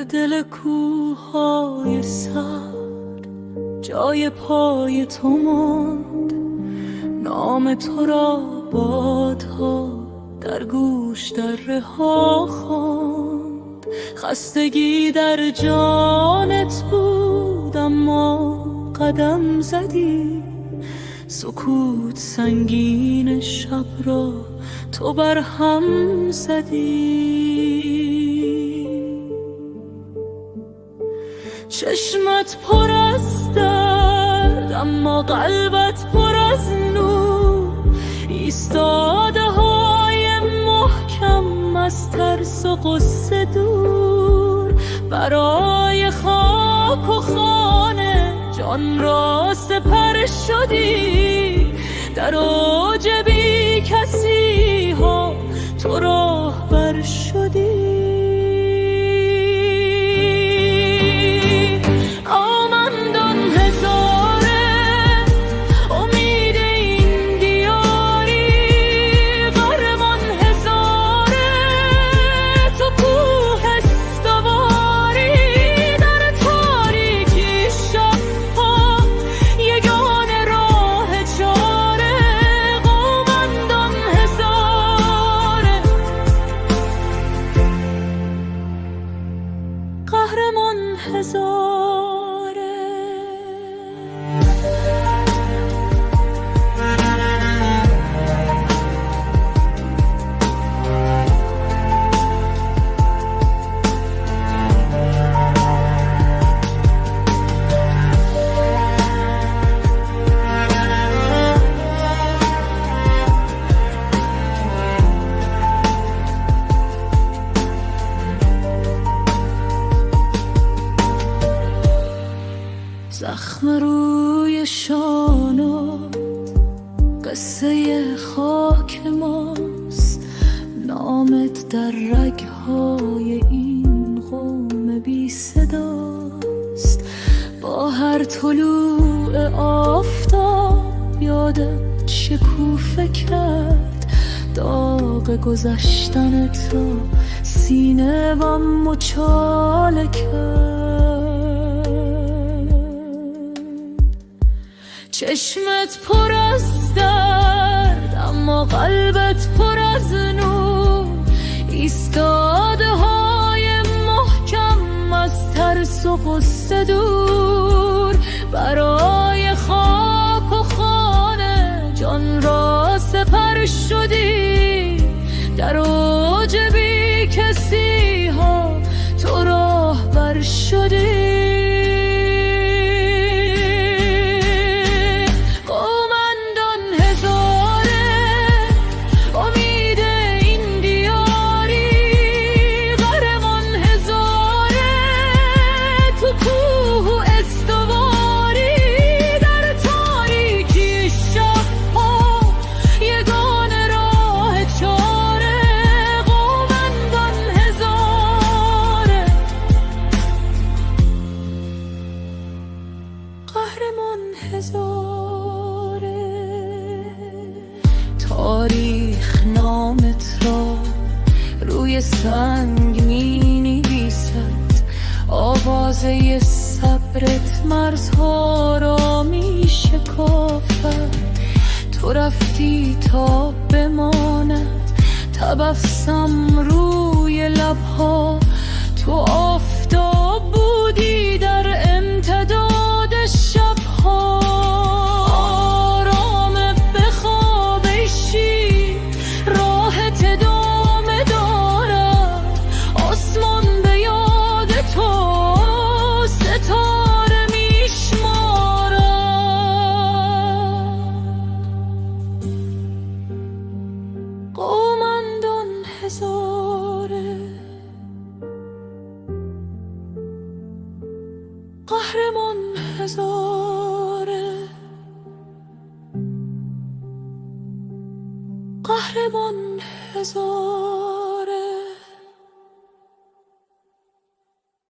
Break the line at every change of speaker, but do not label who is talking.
دل کوههای سر جای پای تو ماند، نام تو را بادها در گوش دره ها خواند. خستگی در جانت بود اما قدم زدی، سکوت سنگین شب را تو بر هم زدی. چشمت پر از درد اما قلبت پر از نور، ایستاده های محکم از ترس و غصه دور. برای خاک و خانه جان را سپر شدی، در اوج بی کسی ها تو راه بر شدی. قهرمان هزاره زخم روی شانات قصه خاک ماست، نامت در رگهای این قوم بی صداست. با هر طلوع آفتاب یادت شکوفه کرد، داغ گذشتن تو سینه و مچاله کرد. چشمت پر از درد اما قلبت پر از نور، ایستاده های محکم از ترس و غصه دور. برای خاک و خانه جان را سپر شدی، در اوج بی کسی ها تو راه بر شدی. قهرمان هزاره تاریخ نامت را روی سنگ می نویسد، آوازه صبرت مرزها را می شکافد. تو رفتی تا بماند تبسم روی لبها، تو آفتاب بودی در امتداد شبها. آرام بخواب ای شیر، راحت ادامه دارد. آسمان به یاد تو ستاره میشمارد. قومندان هزاره قهرمان هزاره قهرمان هزاره.